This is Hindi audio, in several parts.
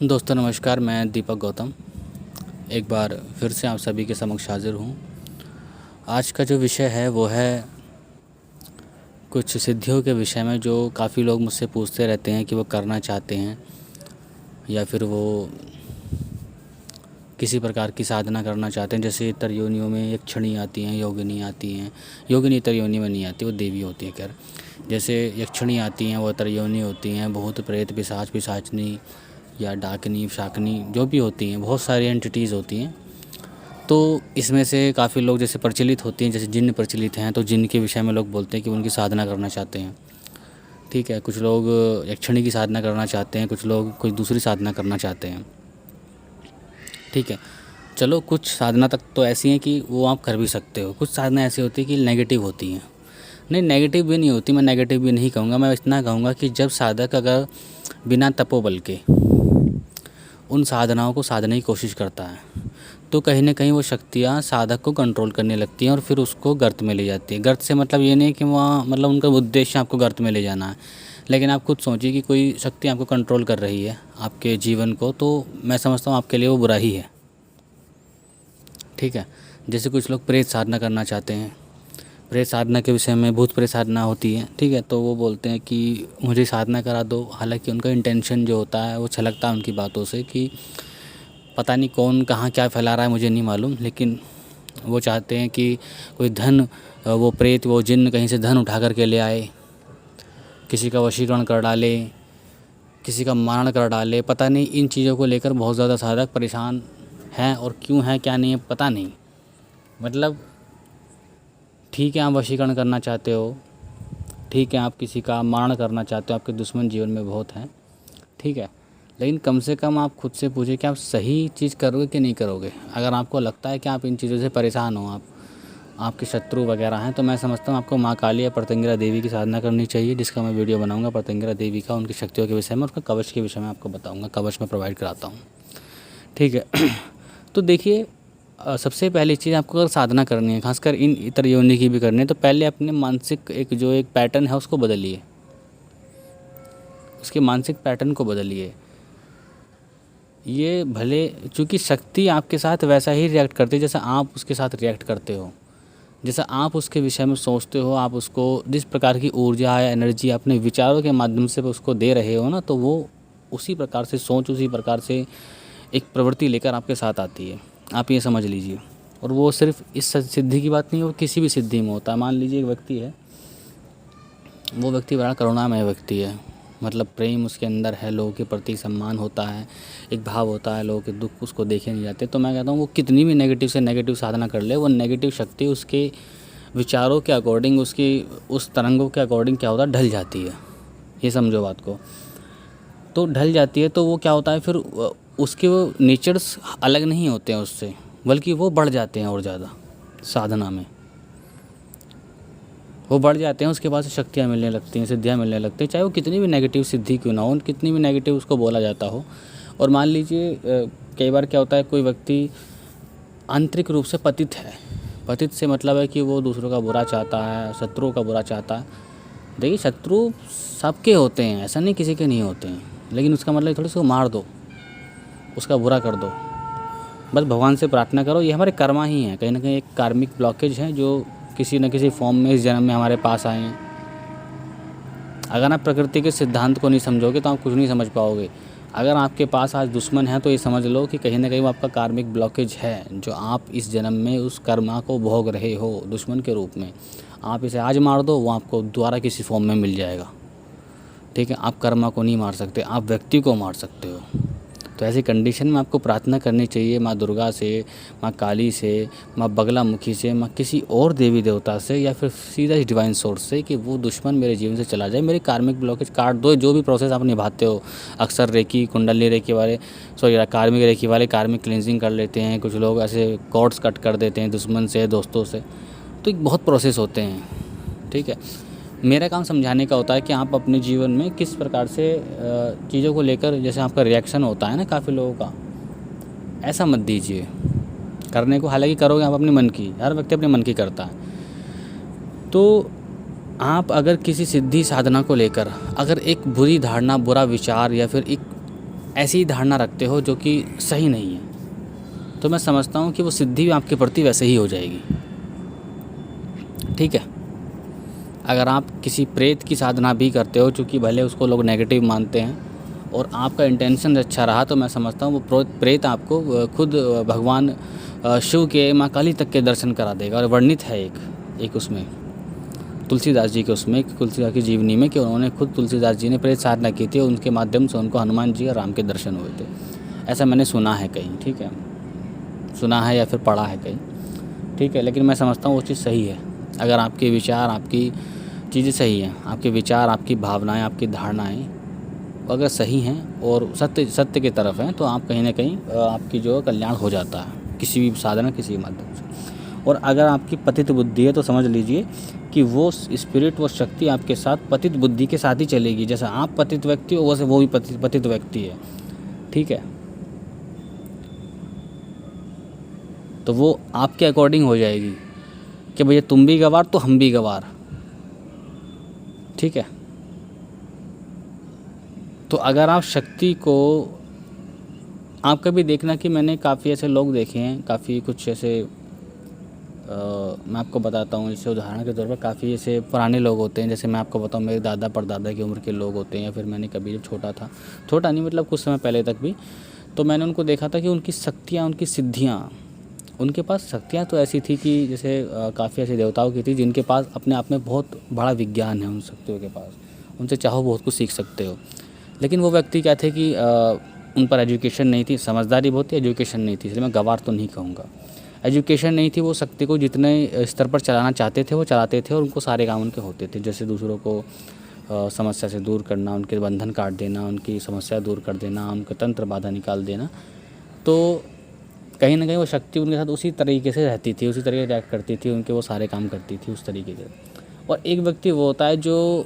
दोस्तों नमस्कार, मैं दीपक गौतम एक बार फिर से आप सभी के समक्ष हाज़िर हूँ। आज का जो विषय है वो है कुछ सिद्धियों के विषय में, जो काफ़ी लोग मुझसे पूछते रहते हैं कि वो करना चाहते हैं या फिर वो किसी प्रकार की साधना करना चाहते हैं। जैसे तरयोनियों में यक्षिणी आती हैं, योगिनी आती हैं। योगिनी तरयोनी में नहीं आती, वो देवी होती है। खैर, जैसे यक्षिणी आती हैं वो तरयोनी होती हैं। भूत प्रेत पिशाच पिशाचनी या डाकनी शाकनी जो भी होती हैं, बहुत सारी एंटिटीज़ होती हैं। तो इसमें से काफ़ी लोग जैसे प्रचलित होती हैं, जैसे जिन्न प्रचलित हैं, तो जिन्न के विषय में लोग बोलते हैं कि उनकी साधना करना चाहते हैं। ठीक है, कुछ लोग यक्षिणी की साधना करना चाहते हैं, कुछ लोग कोई दूसरी साधना करना चाहते हैं। ठीक है, चलो कुछ साधना तक तो ऐसी हैं कि वो आप कर भी सकते हो। कुछ साधना ऐसी होती है कि नेगेटिव होती हैं। नहीं, नेगेटिव भी नहीं होती, मैं नेगेटिव भी नहीं कहूँगा। मैं इतना कहूँगा कि जब साधक अगर बिना तपोबल के उन साधनाओं को साधने की कोशिश करता है, तो कहीं ना कहीं वो शक्तियाँ साधक को कंट्रोल करने लगती हैं और फिर उसको गर्त में ले जाती है। गर्त से मतलब ये नहीं कि वहाँ मतलब उनका उद्देश्य आपको गर्त में ले जाना है, लेकिन आप खुद सोचिए कि कोई शक्ति आपको कंट्रोल कर रही है आपके जीवन को, तो मैं समझता हूँ आपके लिए वो बुरा ही है। ठीक है, जैसे कुछ लोग प्रेत साधना करना चाहते हैं। प्रेत साधना के विषय में भूत प्रेत साधना होती है। ठीक है, तो वो बोलते हैं कि मुझे साधना करा दो। हालांकि उनका इंटेंशन जो होता है वो छलकता है उनकी बातों से कि पता नहीं कौन कहाँ क्या फैला रहा है, मुझे नहीं मालूम, लेकिन वो चाहते हैं कि कोई धन, वो प्रेत वो जिन्न कहीं से धन उठा कर के ले आए, किसी का वशीकरण कर डाले, किसी का मारण कर डाले। पता नहीं, इन चीज़ों को लेकर बहुत ज़्यादा साधक परेशान हैं, और क्यों है क्या नहीं है पता नहीं। मतलब ठीक है, आप वशीकरण करना चाहते हो, ठीक है, आप किसी का मारण करना चाहते हो, आपके दुश्मन जीवन में बहुत हैं। ठीक है, लेकिन कम से कम आप खुद से पूछिए कि आप सही चीज़ करोगे कि नहीं करोगे। अगर आपको लगता है कि आप इन चीज़ों से परेशान हो, आपके शत्रु वगैरह हैं, तो मैं समझता हूँ आपको माँ काली या प्रत्यंगिरा देवी की साधना करनी चाहिए, जिसका मैं वीडियो बनाऊंगा प्रत्यंगिरा देवी का, उनकी शक्तियों के विषय में, उसका कवच के विषय में आपको बताऊँगा। कवच में प्रोवाइड कराता हूँ। ठीक है तो देखिए, सबसे पहली चीज़, आपको अगर साधना करनी है, खासकर इन इतर योनि की भी करनी है, तो पहले अपने मानसिक एक पैटर्न है उसको बदलिए। उसके मानसिक पैटर्न को बदलिए। ये भले, चूँकि शक्ति आपके साथ वैसा ही रिएक्ट करती है जैसा आप उसके साथ रिएक्ट करते हो, जैसा आप उसके विषय में सोचते हो, आप उसको जिस प्रकार की ऊर्जा या एनर्जी अपने विचारों के माध्यम से उसको दे रहे हो ना, तो वो उसी प्रकार से सोच, उसी प्रकार से एक प्रवृत्ति लेकर आपके साथ आती है। आप ये समझ लीजिए। और वो सिर्फ इस सिद्धि की बात नहीं, वो किसी भी सिद्धि में होता है। मान लीजिए एक व्यक्ति है, वो व्यक्ति बड़ा करुणामय व्यक्ति है, मतलब प्रेम उसके अंदर है, लोगों के प्रति सम्मान होता है, एक भाव होता है, लोगों के दुख उसको देखे नहीं जाते। तो मैं कहता हूँ वो कितनी भी नेगेटिव से नेगेटिव साधना कर ले, वो नेगेटिव शक्ति उसके विचारों के अकॉर्डिंग, उसकी उस तरंगों के अकॉर्डिंग क्या होता है, ढल जाती है। ये समझो बात को। तो ढल जाती है तो वो क्या होता है, फिर उसके वो नेचर्स अलग नहीं होते हैं उससे, बल्कि वो बढ़ जाते हैं और ज़्यादा साधना में वो बढ़ जाते हैं। उसके बाद से शक्तियाँ मिलने लगती हैं, सिद्धियाँ मिलने लगती हैं, चाहे वो कितनी भी नेगेटिव सिद्धि क्यों ना हो, कितनी भी नेगेटिव उसको बोला जाता हो। और मान लीजिए कई बार क्या होता है, कोई व्यक्ति आंतरिक रूप से पतित है। पतित से मतलब है कि वो दूसरों का बुरा चाहता है, शत्रुओं का बुरा चाहता है। देखिए, शत्रु सबके होते हैं, ऐसा नहीं किसी के नहीं होते हैं, लेकिन उसका मतलब थोड़ी सी मार दो, उसका बुरा कर दो, बस भगवान से प्रार्थना करो। ये हमारे कर्मा ही हैं, कहीं ना कहीं एक कार्मिक ब्लॉकेज है जो किसी न किसी फॉर्म में इस जन्म में हमारे पास आए हैं। अगर आप प्रकृति के सिद्धांत को नहीं समझोगे तो आप कुछ नहीं समझ पाओगे। अगर आपके पास आज दुश्मन है तो ये समझ लो कि कहीं ना कहीं वो आपका कार्मिक ब्लॉकेज है, जो आप इस जन्म में उस कर्मा को भोग रहे हो दुश्मन के रूप में। आप इसे आज मार दो, वो आपको दोबारा किसी फॉर्म में मिल जाएगा। ठीक है, आप कर्मा को नहीं मार सकते, आप व्यक्ति को मार सकते हो। तो ऐसी कंडीशन में आपको प्रार्थना करनी चाहिए माँ दुर्गा से, माँ काली से, माँ बगलामुखी से, माँ किसी और देवी देवता से, या फिर सीधा ही डिवाइन सोर्स से, कि वो दुश्मन मेरे जीवन से चला जाए, मेरी कार्मिक ब्लॉकेज काट दो। जो भी प्रोसेस आप निभाते हो, अक्सर रेकी कुंडली रेकी वाले, कार्मिक रेकी वाले कार्मिक क्लिनजिंग कर लेते हैं, कुछ लोग ऐसे कॉर्ड्स कट कर देते हैं दुश्मन से, दोस्तों से, तो बहुत प्रोसेस होते हैं। ठीक है, मेरा काम समझाने का होता है कि आप अपने जीवन में किस प्रकार से चीज़ों को लेकर, जैसे आपका रिएक्शन होता है ना काफ़ी लोगों का, ऐसा मत दीजिए करने को। हालांकि करोगे आप अपने मन की, हर व्यक्ति अपने मन की करता है। तो आप अगर किसी सिद्धि साधना को लेकर अगर एक बुरी धारणा, बुरा विचार, या फिर एक ऐसी धारणा रखते हो जो कि सही नहीं है, तो मैं समझता हूँ कि वो सिद्धि भी आपके प्रति वैसे ही हो जाएगी। ठीक है। अगर आप किसी प्रेत की साधना भी करते हो, चूँकि भले उसको लोग नेगेटिव मानते हैं, और आपका इंटेंशन अच्छा रहा, तो मैं समझता हूँ वो प्रेत आपको खुद भगवान शिव के, माँ काली तक के दर्शन करा देगा। और वर्णित है एक उसमें तुलसीदास जी के, उसमें तुलसीदास की जीवनी में, कि उन्होंने खुद, तुलसीदास जी ने प्रेत साधना की थी, उनके माध्यम से उनको हनुमान जी और राम के दर्शन हुए थे। ऐसा मैंने सुना है कहीं। ठीक है, सुना है या फिर पढ़ा है कहीं। ठीक है, लेकिन मैं समझता हूँ वो चीज़ सही है। अगर आपके विचार, आपकी चीज़ें सही हैं, आपके विचार, आपकी भावनाएं, आपकी धारणाएं अगर सही हैं और सत्य की तरफ हैं, तो आप कहीं ना कहीं आपकी जो कल्याण हो जाता है किसी भी साधना, किसी भी माध्यम से। और अगर आपकी पतित बुद्धि है, तो समझ लीजिए कि वो स्पिरिट, वो शक्ति आपके साथ पतित बुद्धि के साथ ही चलेगी। जैसा आप पतित व्यक्ति हो, वैसे वो भी पतित व्यक्ति है। ठीक है, तो वो आपके अकॉर्डिंग हो जाएगी कि भैया तुम भी गवार तो हम भी गवार। ठीक है, तो अगर आप शक्ति को, आप कभी देखना कि मैंने काफ़ी ऐसे लोग देखे हैं, काफ़ी कुछ ऐसे मैं आपको बताता हूँ। जैसे उदाहरण के तौर पर काफ़ी ऐसे पुराने लोग होते हैं, जैसे मैं आपको बताऊँ, मेरे दादा परदादा की उम्र के लोग होते हैं, या फिर मैंने कभी जब छोटा था, छोटा नहीं मतलब कुछ समय पहले तक भी, तो मैंने उनको देखा था कि उनकी शक्तियाँ, उनकी सिद्धियाँ, उनके पास शक्तियाँ तो ऐसी थी कि जैसे काफ़ी ऐसे देवताओं की थी जिनके पास अपने आप में बहुत बड़ा विज्ञान है उन शक्तियों के पास, उनसे चाहो बहुत कुछ सीख सकते हो। लेकिन वो व्यक्ति क्या थे कि उन पर एजुकेशन नहीं थी, समझदारी बहुत थी, एजुकेशन नहीं थी, इसलिए मैं गवार तो नहीं कहूँगा। एजुकेशन नहीं थी, वो शक्ति को जितने स्तर पर चलाना चाहते थे वो चलाते थे, और उनको सारे काम उनके होते थे। जैसे दूसरों को समस्या से दूर करना, उनके बंधन काट देना, उनकी समस्या दूर कर देना, उनके तंत्र बाधा निकाल देना, तो कहीं ना कहीं वो शक्ति उनके साथ उसी तरीके से रहती थी, उसी तरीके से रिएक्ट करती थी, उनके वो सारे काम करती थी उस तरीके से। और एक व्यक्ति वो होता है जो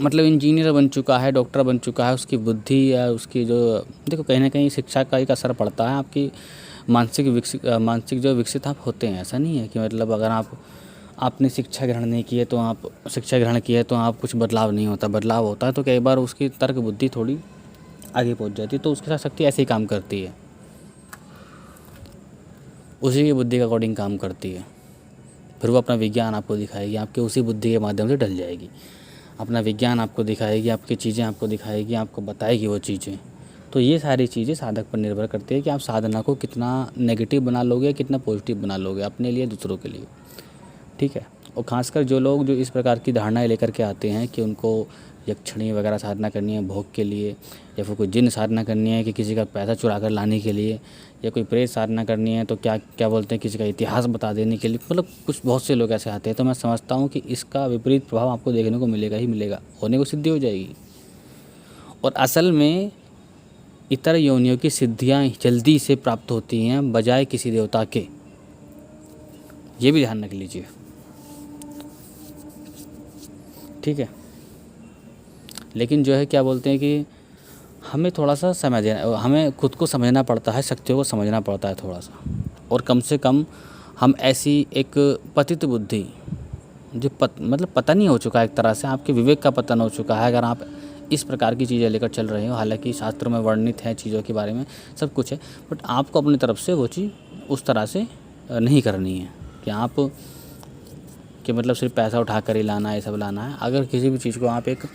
मतलब इंजीनियर बन चुका है, डॉक्टर बन चुका है, उसकी बुद्धि या उसकी जो, देखो कहीं ना कहीं शिक्षा का एक असर पड़ता है, आपकी मानसिक जो विकसित आप होते हैं। ऐसा नहीं है कि मतलब अगर आपने शिक्षा ग्रहण नहीं की है तो आप, शिक्षा ग्रहण की है तो आप कुछ बदलाव नहीं होता, बदलाव होता है तो कई बार उसकी तर्क बुद्धि थोड़ी आगे पहुंच जाती है, तो उसके साथ शक्ति ऐसे ही काम करती है, उसी की बुद्धि के अकॉर्डिंग काम करती है। फिर वो अपना विज्ञान आपको दिखाएगी, आपके उसी बुद्धि के माध्यम से ढल जाएगी, अपना विज्ञान आपको दिखाएगी, आपकी चीज़ें आपको दिखाएगी, आपको बताएगी वो चीज़ें। तो ये सारी चीज़ें साधक पर निर्भर करती है कि आप साधना को कितना नेगेटिव बना लोगे, कितना पॉजिटिव बना लोगे अपने लिए, दूसरों के लिए। ठीक है, और ख़ासकर जो लोग जो इस प्रकार की धारणाएं लेकर के आते हैं कि उनको यक्षिणी वगैरह साधना करनी है भोग के लिए, या फिर कोई जिन साधना करनी है कि किसी का पैसा चुरा कर लाने के लिए, या कोई प्रेत साधना करनी है तो क्या क्या बोलते हैं, किसी का इतिहास बता देने के लिए, मतलब कुछ बहुत से लोग ऐसे आते हैं। तो मैं समझता हूँ कि इसका विपरीत प्रभाव आपको देखने को मिलेगा ही मिलेगा, होने को सिद्धि हो जाएगी। और असल में इतर योनियों की सिद्धियाँ जल्दी से प्राप्त होती हैं बजाय किसी देवता के, ये भी ध्यान रख लीजिए। ठीक है, लेकिन जो है क्या बोलते हैं कि हमें थोड़ा सा समय देना, हमें खुद को समझना पड़ता है, शक्तियों को समझना पड़ता है थोड़ा सा, और कम से कम हम ऐसी एक पतित बुद्धि जो मतलब पतन ही हो चुका है, एक तरह से आपके विवेक का पतन हो चुका है अगर आप इस प्रकार की चीज़ें लेकर चल रहे हो। हालांकि शास्त्रों में वर्णित है चीज़ों के बारे में सब कुछ है, बट आपको अपनी तरफ से वो चीज़ उस तरह से नहीं करनी है कि आप कि मतलब सिर्फ पैसा उठा कर ही लाना है, ये सब लाना है। अगर किसी भी चीज़ को आप एक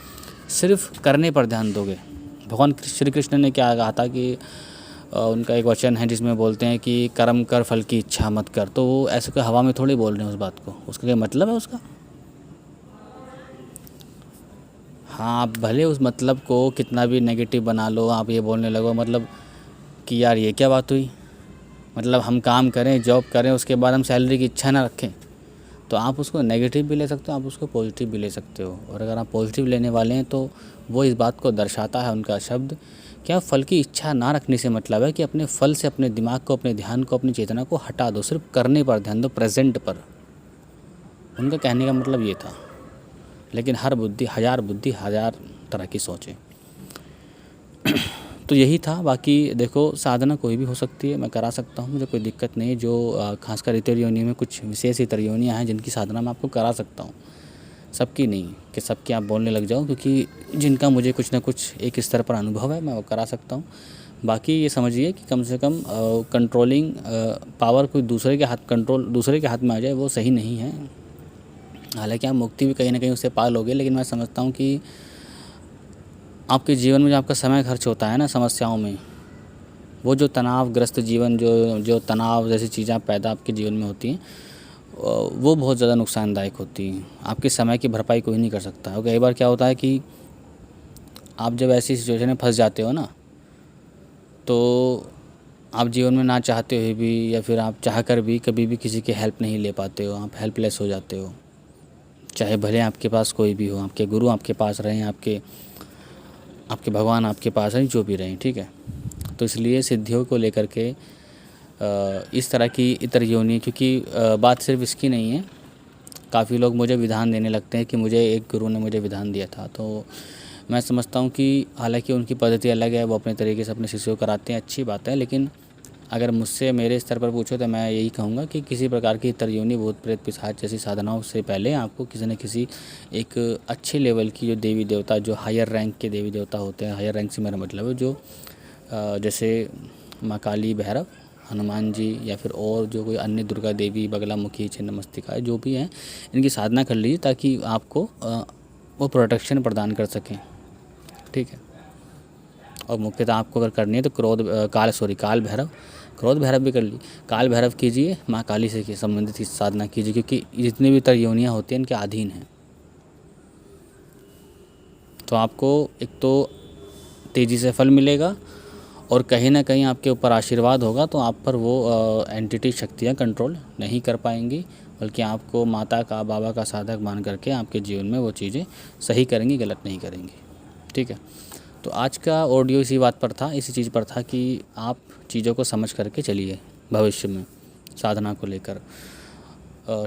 सिर्फ करने पर ध्यान दोगे, भगवान श्री कृष्ण ने क्या कहा था कि उनका एक वचन है जिसमें बोलते हैं कि कर्म कर फल की इच्छा मत कर, तो वो ऐसे कोई हवा में थोड़ी बोल रहे हैं उस बात को, उसका क्या मतलब है उसका। हाँ, आप भले उस मतलब को कितना भी नेगेटिव बना लो, आप ये बोलने लगो मतलब कि यार ये क्या बात हुई, मतलब हम काम करें, जॉब करें, उसके बाद हम सैलरी की इच्छा ना रखें, तो आप उसको नेगेटिव भी ले सकते हो, आप उसको पॉजिटिव भी ले सकते हो। और अगर आप पॉजिटिव लेने वाले हैं तो वो इस बात को दर्शाता है उनका शब्द, क्या फल की इच्छा ना रखने से मतलब है कि अपने फल से अपने दिमाग को, अपने ध्यान को, अपनी चेतना को हटा दो, सिर्फ करने पर ध्यान दो, प्रेजेंट पर। उनका कहने का मतलब ये था। लेकिन हर बुद्धि हजार तरह की सोचें। तो यही था। बाकी देखो, साधना कोई भी हो सकती है, मैं करा सकता हूँ, मुझे कोई दिक्कत नहीं है। जो खासकर इतर योनि में कुछ विशेष इतर योनियाँ हैं जिनकी साधना मैं आपको करा सकता हूँ। सबकी नहीं कि सबकी आप बोलने लग जाओ, क्योंकि जिनका मुझे कुछ ना कुछ एक स्तर पर अनुभव है मैं वो करा सकता हूँ। बाकी ये समझिए कि कम से कम कंट्रोलिंग पावर कोई दूसरे के हाथ में आ जाए वो सही नहीं है। हालांकि आप मुक्ति भी कहीं ना कहीं उससे पा लोगे, लेकिन मैं समझता हूँ कि आपके जीवन में जो आपका समय खर्च होता है ना समस्याओं में, वो जो तनावग्रस्त जीवन, जो तनाव जैसी चीज़ें पैदा आपके जीवन में होती हैं, वो बहुत ज़्यादा नुकसानदायक होती हैं। आपके समय की भरपाई कोई नहीं कर सकता। और कई बार क्या होता है कि आप जब ऐसी सिचुएशन में फंस जाते हो ना, तो आप जीवन में ना चाहते हुए भी या फिर आप चाह कर भी कभी भी किसी की हेल्प नहीं ले पाते हो, आप हेल्पलेस हो जाते हो। चाहे भले आपके पास कोई भी हो, आपके गुरु आपके पास रहें, आपके भगवान आपके पास रहें, जो भी रहें, ठीक है। तो इसलिए सिद्धियों को लेकर के इस तरह की इतर योनि, क्योंकि बात सिर्फ इसकी नहीं है। काफ़ी लोग मुझे विधान देने लगते हैं कि मुझे एक गुरु ने मुझे विधान दिया था, तो मैं समझता हूँ कि हालांकि उनकी पद्धति अलग है, वो अपने तरीके से अपने शिष्यों को कराते हैं, अच्छी बात है। लेकिन अगर मुझसे मेरे स्तर पर पूछो तो मैं यही कहूँगा कि किसी प्रकार की इतर योनि, भूत प्रेत पिशाच जैसी साधनाओं से पहले आपको किसी न किसी एक अच्छे लेवल की जो देवी देवता, जो हायर रैंक के देवी देवता होते हैं, हायर रैंक से मेरा मतलब है जो जैसे माँ काली, भैरव, हनुमान जी, या फिर और जो कोई अन्य दुर्गा देवी, बगलामुखी, छिन्नमस्तिका जो भी हैं, इनकी साधना कर लीजिए ताकि आपको वो प्रोटेक्शन प्रदान कर सकें, ठीक है। और मुख्यतः आपको अगर करनी है तो काल भैरव, क्रोध भैरव भी कर ली, काल भैरव कीजिए, माँ काली से संबंधित साधना कीजिए, क्योंकि जितनी भी योनियाँ होती हैं इनके अधीन हैं। तो आपको एक तो तेज़ी से फल मिलेगा और कहीं ना कहीं आपके ऊपर आशीर्वाद होगा, तो आप पर वो एंटिटी शक्तियाँ कंट्रोल नहीं कर पाएंगी, बल्कि आपको माता का, बाबा का साधक मान करके आपके जीवन में वो चीज़ें सही करेंगी, गलत नहीं करेंगी, ठीक है। तो आज का ऑडियो इसी बात पर था, इसी चीज़ पर था कि आप चीज़ों को समझ करके चलिए भविष्य में साधना को लेकर,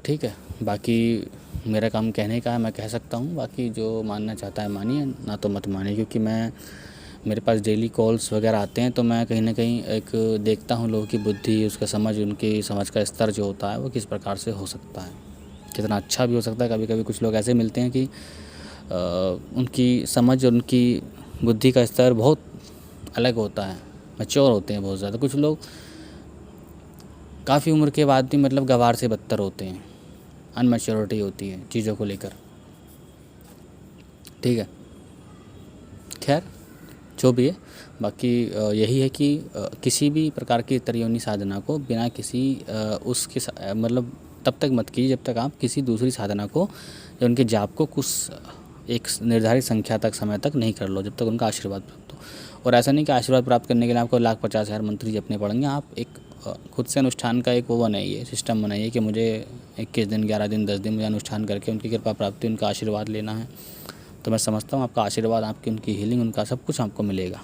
ठीक है। बाकी मेरा काम कहने का है, मैं कह सकता हूँ, बाकी जो मानना चाहता है मानिए, ना तो मत मानिए, क्योंकि मेरे पास डेली कॉल्स वगैरह आते हैं, तो मैं कहीं ना कहीं एक देखता हूँ लोगों की बुद्धि, उसका उनकी समझ का स्तर जो होता है वो किस प्रकार से हो सकता है, कितना अच्छा भी हो सकता है। कभी कभी कुछ लोग ऐसे मिलते हैं कि उनकी समझ और उनकी बुद्धि का स्तर बहुत अलग होता है, मैच्योर होते हैं बहुत ज़्यादा। कुछ लोग काफ़ी उम्र के बाद भी मतलब गवार से बदतर होते हैं, अनमैच्योरिटी होती है चीज़ों को लेकर, ठीक है। खैर जो भी है, बाकी यही है कि किसी भी प्रकार की इतर साधना को बिना किसी उसके मतलब तब तक मत कीजिए जब तक आप किसी दूसरी साधना को या उनके जाप को कुछ एक निर्धारित संख्या तक, समय तक नहीं कर लो, जब तक उनका आशीर्वाद प्राप्त हो। और ऐसा नहीं कि आशीर्वाद प्राप्त करने के लिए आपको 1,50,000 मंत्र जपने पड़ेंगे। आप एक खुद से अनुष्ठान का एक वो बनाइए, सिस्टम बनाइए कि मुझे 21 दिन, 11 दिन, 10 दिन मुझे अनुष्ठान करके उनकी कृपा प्राप्ति, उनका आशीर्वाद लेना है। तो मैं समझता हूँ आपका आशीर्वाद, आपकी उनकी हीलिंग, उनका सब कुछ आपको मिलेगा,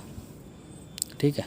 ठीक है।